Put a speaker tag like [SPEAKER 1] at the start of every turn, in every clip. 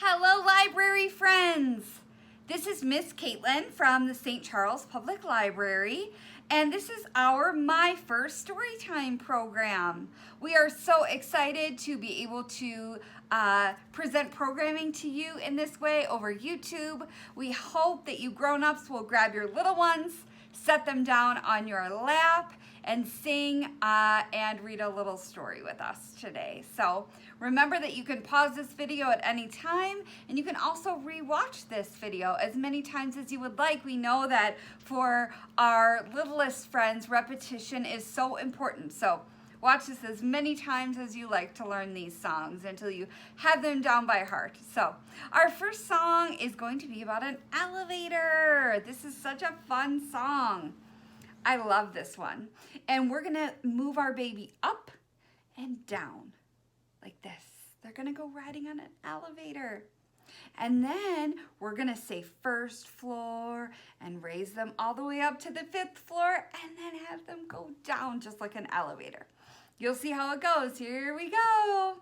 [SPEAKER 1] Hello, library friends. This is Miss Caitlin from the St. Charles Public Library, and this is our My First Storytime program. We are so excited to be able to present programming to you in this way over YouTube. We hope that you grown-ups will grab your little ones, set them down on your lap, and sing and read a little story with us today. So remember that you can pause this video at any time, and you can also re-watch this video as many times as you would like. We know that for our littlest friends, repetition is so important. So watch this as many times as you like to learn these songs until you have them down by heart. So our first song is going to be about an elevator. This is such a fun song. I love this one. And we're gonna move our baby up and down like this. They're gonna go riding on an elevator. And then we're gonna say first floor and raise them all the way up to the 5th floor and then have them go down just like an elevator. You'll see how it goes. Here we go.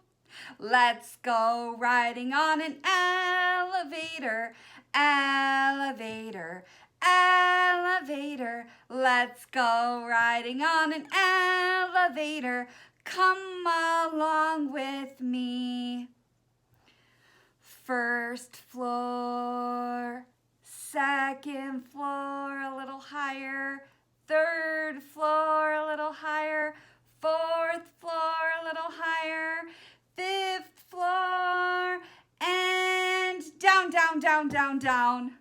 [SPEAKER 1] Let's go riding on an elevator, elevator, elevator. Let's go riding on an elevator. Come along with me. First floor, 2nd floor, a little higher. 3rd floor, a little higher. 4th floor, a little higher. 5th floor, and down, down, down, down, down.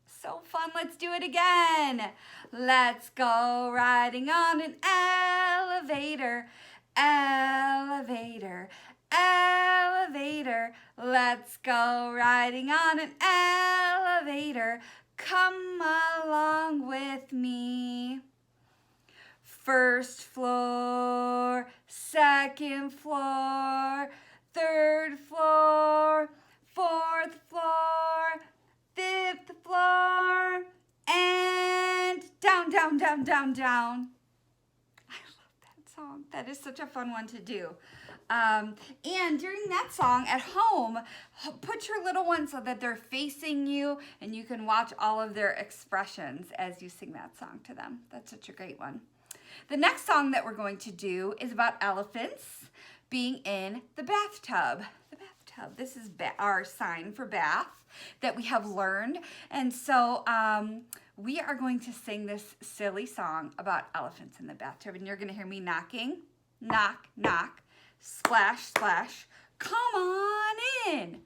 [SPEAKER 1] So fun, let's do it again. Let's go riding on an elevator, elevator, elevator. Let's go riding on an elevator. Come along with me. First floor, 2nd floor, 3rd floor, 4th floor, 5th floor, and down, down, down, down, down. I love that song. That is such a fun one to do. And during that song at home, put your little ones so that they're facing you and you can watch all of their expressions as you sing that song to them. That's such a great one. The next song that we're going to do is about elephants being in the bathtub. The bathtub. This is our sign for bath that we have learned. And so we are going to sing this silly song about elephants in the bathtub. And you're going to hear me knocking. Knock, knock, splash, splash. Come on in.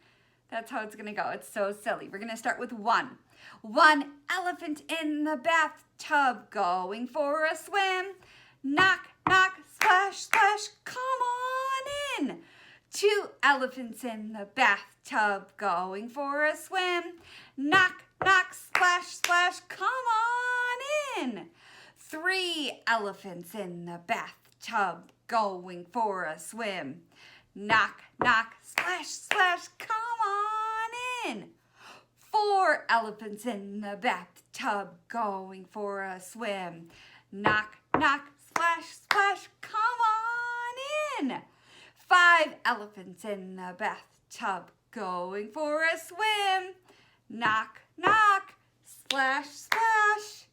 [SPEAKER 1] That's how it's going to go. It's so silly. We're going to start with one. One elephant in the bathtub going for a swim. Knock, knock, splash, splash, come on in. 2 elephants in the bathtub going for a swim. Knock, knock, splash, splash, come on in. 3 elephants in the bathtub going for a swim. Knock, knock, splash, splash, come on in. 4 elephants in the bathtub going for a swim. Knock, knock, splash, splash, come on in. 5 elephants in the bathtub going for a swim. Knock, knock, splash, splash.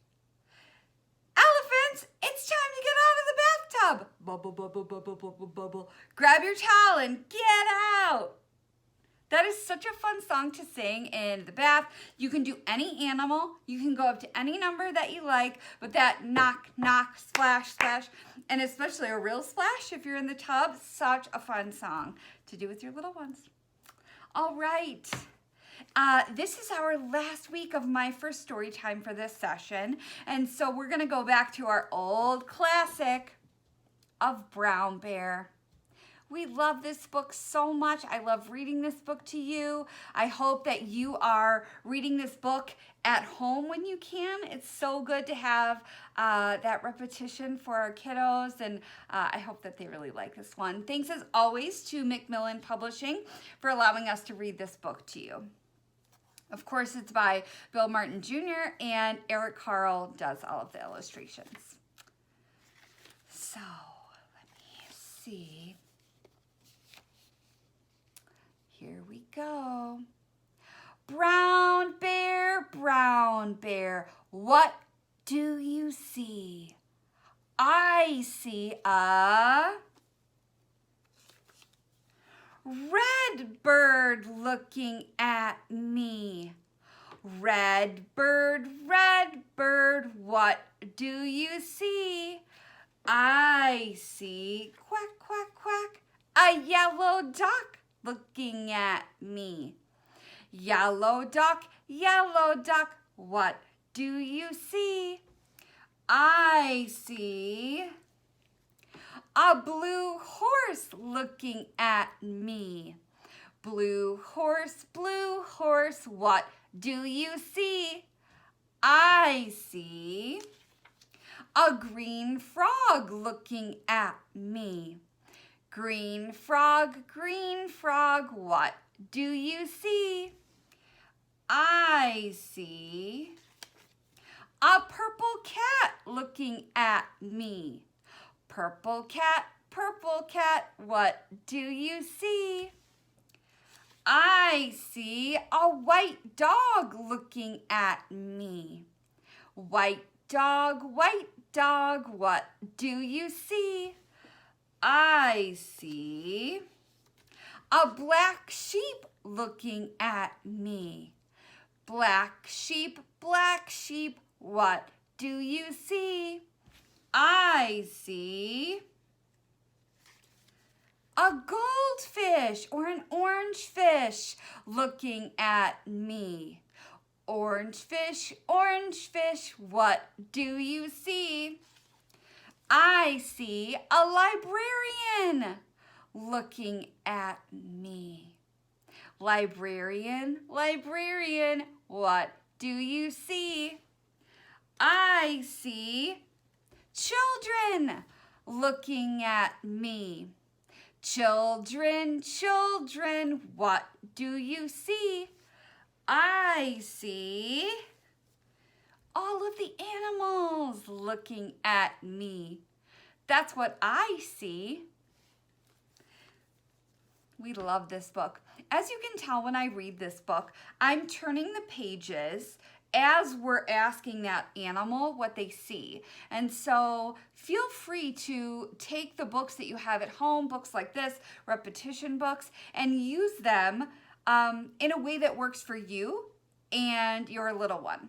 [SPEAKER 1] Elephants, it's time to get out of the bathtub. Bubble, bubble, bubble, bubble, bubble. Grab your towel and get out. That is such a fun song to sing in the bath. You can do any animal. You can go up to any number that you like, but that knock, knock, splash, splash, and especially a real splash if you're in the tub, such a fun song to do with your little ones. All right. This is our last week of My First Story Time for this session, and so we're going to go back to our old classic of Brown Bear. We love this book so much. I love reading this book to you. I hope that you are reading this book at home when you can. It's so good to have that repetition for our kiddos, and I hope that they really like this one. Thanks as always to Macmillan Publishing for allowing us to read this book to you. Of course, it's by Bill Martin Jr. and Eric Carle does all of the illustrations. So, let me see. Here we go. Brown bear, what do you see? I see a red bird looking at me. Red bird, what do you see? I see, quack, quack, quack, a yellow duck looking at me. Yellow duck, what do you see? I see a blue horse looking at me. Blue horse, what do you see? I see a green frog looking at me. Green frog, what do you see? I see a purple cat looking at me. Purple cat, what do you see? I see a white dog looking at me. White dog, what do you see? I see a black sheep looking at me. Black sheep, what do you see? I see a goldfish or an orange fish looking at me. Orange fish, what do you see? I see a librarian looking at me. Librarian, what do you see? I see children looking at me. Children, what do you see? I see all of the animals looking at me. That's what I see. We love this book. As you can tell when I read this book, I'm turning the pages as we're asking that animal what they see. And so feel free to take the books that you have at home, books like this, repetition books, and use them in a way that works for you and your little one.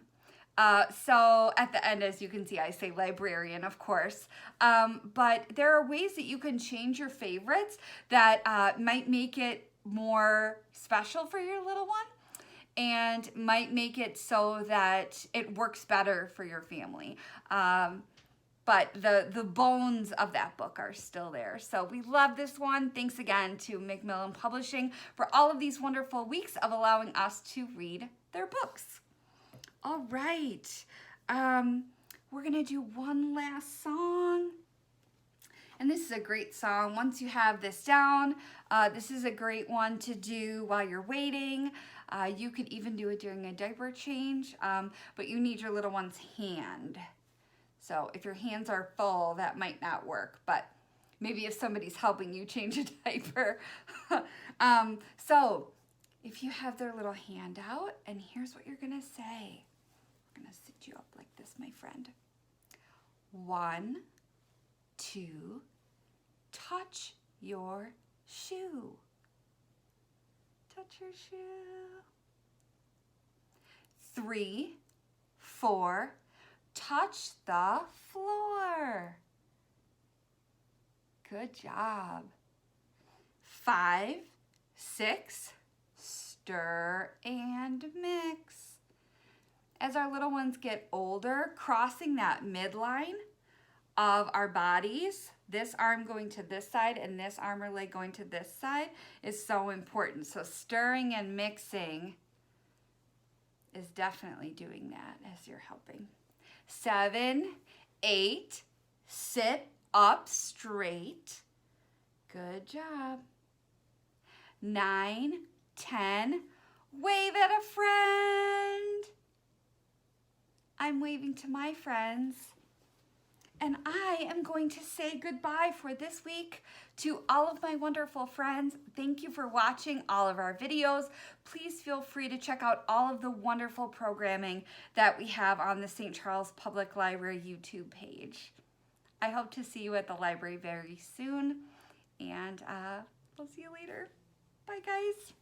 [SPEAKER 1] So at the end, as you can see, I say librarian, of course. But there are ways that you can change your favorites that might make it more special for your little one and might make it so that it works better for your family. But the bones of that book are still there. So we love this one. Thanks again to Macmillan Publishing for all of these wonderful weeks of allowing us to read their books. All right, we're gonna do one last song. And this is a great song. Once you have this down, this is a great one to do while you're waiting. You could even do it during a diaper change, but you need your little one's hand. So if your hands are full, that might not work, but maybe if somebody's helping you change a diaper. So if you have their little hand out, and here's what you're gonna say. I'm gonna sit you up like this, my friend. 1, 2, touch your shoe. Touch your shoe. 3, 4, touch the floor. Good job. 5, 6, stir and mix. As our little ones get older, crossing that midline of our bodies, this arm going to this side and this arm or leg going to this side is so important. So stirring and mixing is definitely doing that as you're helping. 7, 8, sit up straight. Good job. 9, 10, wave at a friend. I'm waving to my friends. And I am going to say goodbye for this week to all of my wonderful friends. Thank you for watching all of our videos. Please feel free to check out all of the wonderful programming that we have on the St. Charles Public Library YouTube page. I hope to see you at the library very soon, and we'll see you later. Bye, guys.